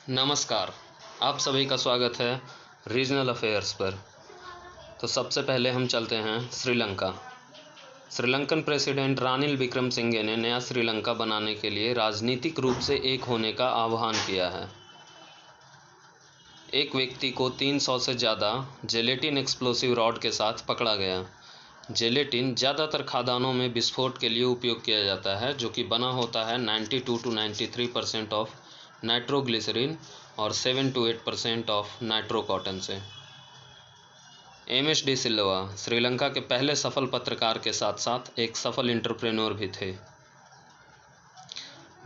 नमस्कार। आप सभी का स्वागत है रीजनल अफेयर्स पर। तो सबसे पहले हम चलते हैं श्रीलंका। श्रीलंकन प्रेसिडेंट रानिल विक्रमसिंघे ने नया श्रीलंका बनाने के लिए राजनीतिक रूप से एक होने का आह्वान किया है। एक व्यक्ति को 300 से ज़्यादा जेलेटिन एक्सप्लोसिव रॉड के साथ पकड़ा गया। जेलेटिन ज़्यादातर खाद्यान्नों में विस्फोट के लिए उपयोग किया जाता है, जो कि बना होता है 92 to 93% ऑफ नाइट्रोग्लिसरीन और 7 to 8% ऑफ नाइट्रोकॉटन से। एमएस डी सिल्वा श्रीलंका के पहले सफल पत्रकार के साथ साथ एक सफल एंटरप्रेन्योर भी थे।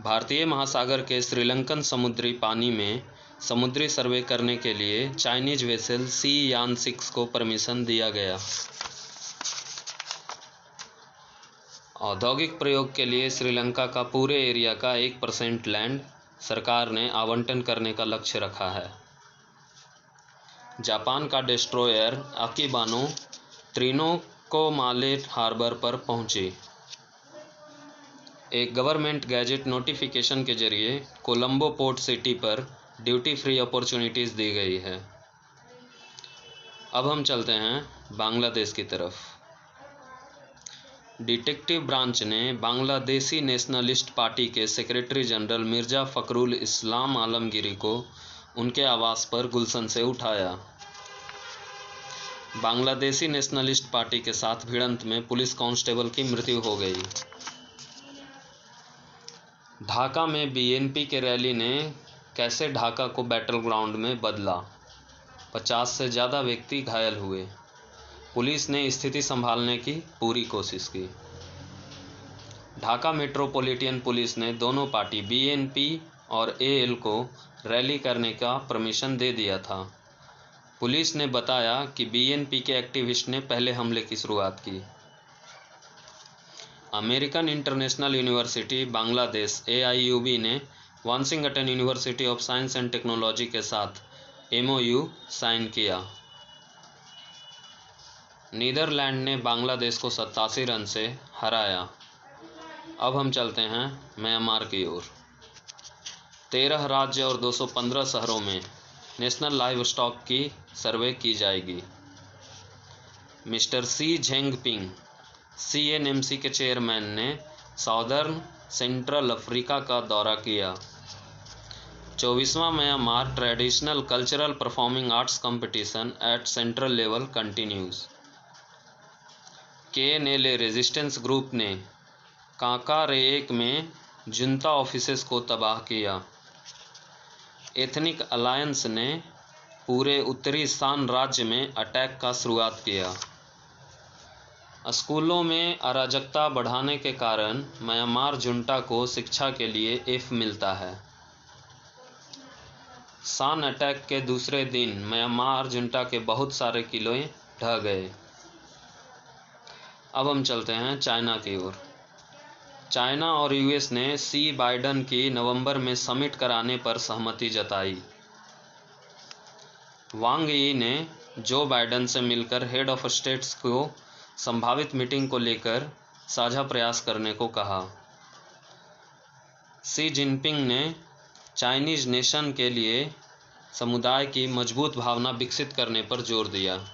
भारतीय महासागर के श्रीलंकन समुद्री पानी में समुद्री सर्वे करने के लिए चाइनीज वेसल सी यान 6 को परमिशन दिया गया। औद्योगिक प्रयोग के लिए श्रीलंका का पूरे एरिया का 1% लैंड सरकार ने आवंटन करने का लक्ष्य रखा है। जापान का डिस्ट्रॉयर अकीबानो त्रिनोकोमाले हार्बर पर पहुंची। एक गवर्नमेंट गैजेट नोटिफिकेशन के जरिए कोलंबो पोर्ट सिटी पर ड्यूटी फ्री अपॉर्चुनिटीज़ दी गई है। अब हम चलते हैं बांग्लादेश की तरफ। डिटेक्टिव ब्रांच ने बांग्लादेशी नेशनलिस्ट पार्टी के सेक्रेटरी जनरल मिर्जा फखरुल इस्लाम आलमगीरी को उनके आवास पर गुलशन से उठाया। बांग्लादेशी नेशनलिस्ट पार्टी के साथ भिड़ंत में पुलिस कांस्टेबल की मृत्यु हो गई। ढाका में बीएनपी के रैली ने कैसे ढाका को बैटल ग्राउंड में बदला। 50 से ज़्यादा व्यक्ति घायल हुए। पुलिस ने स्थिति संभालने की पूरी कोशिश की। ढाका मेट्रोपॉलिटन पुलिस ने दोनों पार्टी बीएनपी और एएल को रैली करने का परमिशन दे दिया था। पुलिस ने बताया कि बीएनपी के एक्टिविस्ट ने पहले हमले की शुरुआत की। American international university Bangladesh AIUB ने Washington university of science and technology के साथ MOU साइन किया। नीदरलैंड ने बांग्लादेश को 87 रन से हराया। अब हम चलते हैं म्यांमार की ओर। 13 राज्य और 215 शहरों में नेशनल लाइव स्टॉक की सर्वे की जाएगी। मिस्टर शी जिनपिंग CNMC के चेयरमैन ने साउदर्न सेंट्रल अफ्रीका का दौरा किया। 24वां Myanmar traditional cultural performing arts competition at central level continues. KNLA resistance group ने कांकारेएक में जुंता ऑफिसेस को तबाह किया। एथनिक अलायंस ने पूरे उत्तरी शान राज्य में अटैक का शुरुआत किया। स्कूलों में अराजकता बढ़ाने के कारण म्यांमार जुंटा को शिक्षा के लिए F मिलता है। शान अटैक के दूसरे दिन म्यांमार जुंटा के बहुत सारे किले ढह गए। अब हम चलते हैं चाइना की ओर। चाइना और US ने सी बाइडन की नवंबर में समिट कराने पर सहमति जताई। वांग यी ने जो बाइडन से मिलकर हेड ऑफ स्टेट्स को संभावित मीटिंग को लेकर साझा प्रयास करने को कहा। शी जिनपिंग ने चाइनीज नेशन के लिए समुदाय की मजबूत भावना विकसित करने पर जोर दिया।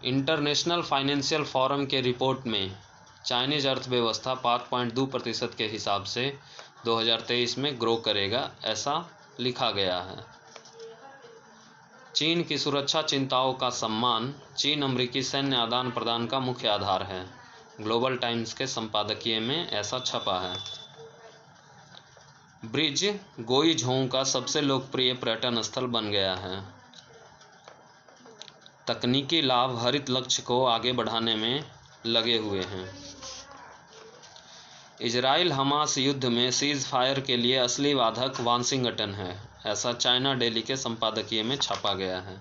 इंटरनेशनल फाइनेंशियल फोरम के रिपोर्ट में चाइनीज अर्थव्यवस्था 5.2% के हिसाब से 2023 में ग्रो करेगा, ऐसा लिखा गया है। चीन की सुरक्षा चिंताओं का सम्मान चीन अमेरिकी सैन्य आदान प्रदान का मुख्य आधार है। ग्लोबल टाइम्स के संपादकीय में ऐसा छपा है। ब्रिज गोइझोउ का सबसे लोकप्रिय पर्यटन स्थल बन गया है। तकनीकी लाभ हरित लक्ष्य को आगे बढ़ाने में लगे हुए हैं। इजराइल हमास युद्ध में सीज फायर के लिए असली बाधक वाशिंगटन है, ऐसा चाइना डेली के संपादकीय में छापा गया है।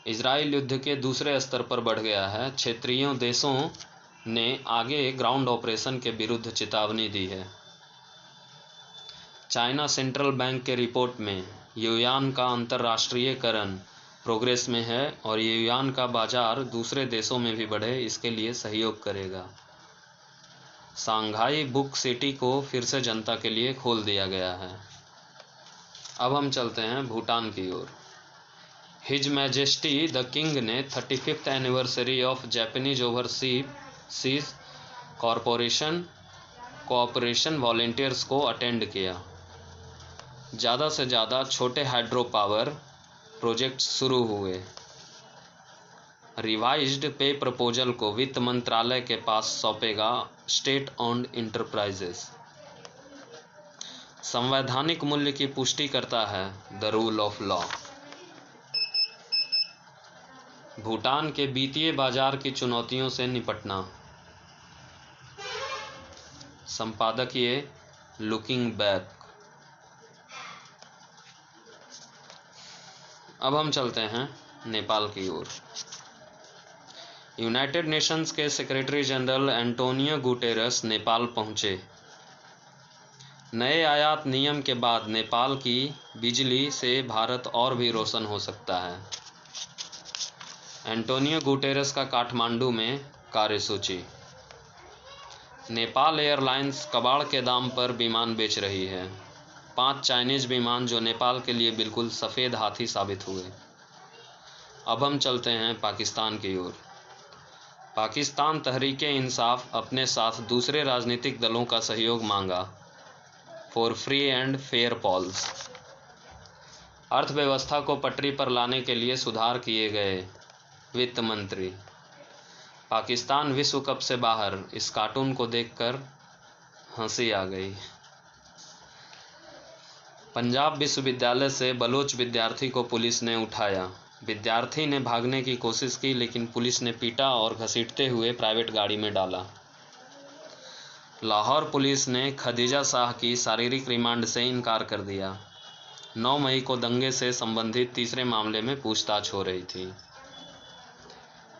इजराइल युद्ध के दूसरे स्तर पर बढ़ गया है। क्षेत्रीय देशों ने आगे ग्राउंड ऑपरेशन के विरुद्ध चेतावनी दी है। चाइना सेंट्रल बैंक के रिपोर्ट में युआन का अंतर्राष्ट्रीयकरण प्रोग्रेस में है और युआन का बाजार दूसरे देशों में भी बढ़े, इसके लिए सहयोग करेगा। शंघाई बुक सिटी को फिर से जनता के लिए खोल दिया गया है। अब हम चलते हैं भूटान की ओर। हिज मैजेस्टी द किंग ने 35th anniversary of Japanese overseas cooperation volunteers को अटेंड किया। ज़्यादा से ज़्यादा छोटे हाइड्रो पावर प्रोजेक्ट शुरू हुए। रिवाइज्ड पे प्रपोजल को वित्त मंत्रालय के पास सौंपेगा स्टेट ओन्ड इंटरप्राइजेस। संवैधानिक मूल्य की पुष्टि करता है the rule of law. Bhutan के वित्तीय बाजार की चुनौतियों से निपटना। संपादकीय लुकिंग बैक। अब हम चलते हैं नेपाल की ओर। यूनाइटेड नेशंस के secretary general Antonio Guterres Nepal पहुंचे। नए आयात नियम के बाद नेपाल की बिजली से भारत और भी रोशन हो सकता है। एंटोनियो गुटेरस का काठमांडू में कार्यसूची। नेपाल एयरलाइंस कबाड़ के दाम पर विमान बेच रही है। 5 चाइनीज विमान जो नेपाल के लिए बिल्कुल सफ़ेद हाथी साबित हुए। अब हम चलते हैं पाकिस्तान की ओर। पाकिस्तान तहरीके इंसाफ अपने साथ दूसरे राजनीतिक दलों का सहयोग मांगा for free and fair polls. अर्थव्यवस्था को पटरी पर लाने के लिए सुधार किए गए। वित्त मंत्री। पाकिस्तान विश्व कप से बाहर। इस कार्टून को देखकर हंसी आ गई। पंजाब विश्वविद्यालय से बलोच विद्यार्थी को पुलिस ने उठाया। विद्यार्थी ने भागने की कोशिश की लेकिन पुलिस ने पीटा और घसीटते हुए प्राइवेट गाड़ी में डाला। लाहौर पुलिस ने खदीजा शाह की शारीरिक रिमांड से इनकार कर दिया। 9 मई को दंगे से संबंधित तीसरे मामले में पूछताछ हो रही थी।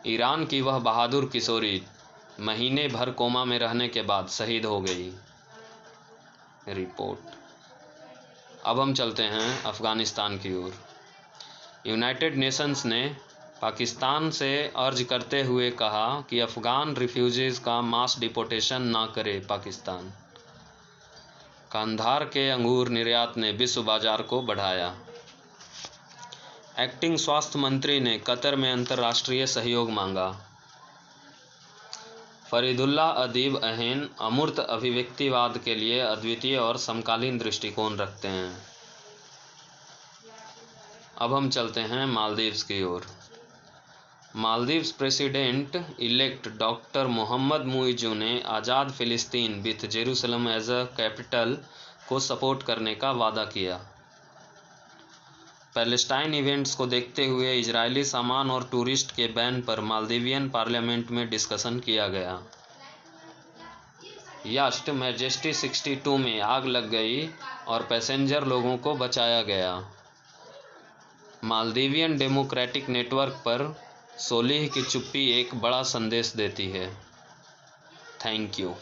ईरान की वह बहादुर किशोरी महीने भर कोमा में रहने के बाद शहीद हो गई। रिपोर्ट। अब हम चलते हैं अफ़गानिस्तान की ओर। यूनाइटेड नेशंस ने पाकिस्तान से अर्ज करते हुए कहा कि अफ़गान रिफ्यूजीज का मास डिपोर्टेशन ना करे पाकिस्तान। कंधार के अंगूर निर्यात ने विश्व बाजार को बढ़ाया। एक्टिंग स्वास्थ्य मंत्री ने कतर में अंतर्राष्ट्रीय सहयोग मांगा। फरीदुल्ला अदीब अहीन अमूर्त अभिव्यक्तिवाद के लिए अद्वितीय और समकालीन दृष्टिकोण रखते हैं। अब हम चलते हैं मालदीव्स की ओर। Maldives president elect doctor Mohamed Muizzu ने आज़ाद फ़िलिस्तीन with Jerusalem as a capital को सपोर्ट करने का वादा किया। पैलेस्टाइन इवेंट्स को देखते हुए इजरायली सामान और टूरिस्ट के बैन पर मालदीवियन पार्लियामेंट में डिस्कशन किया गया। यास्ट मैजेस्टी 62 में आग लग गई और पैसेंजर लोगों को बचाया गया। मालदीवियन डेमोक्रेटिक नेटवर्क पर सोलीह की चुप्पी एक बड़ा संदेश देती है। Thank you.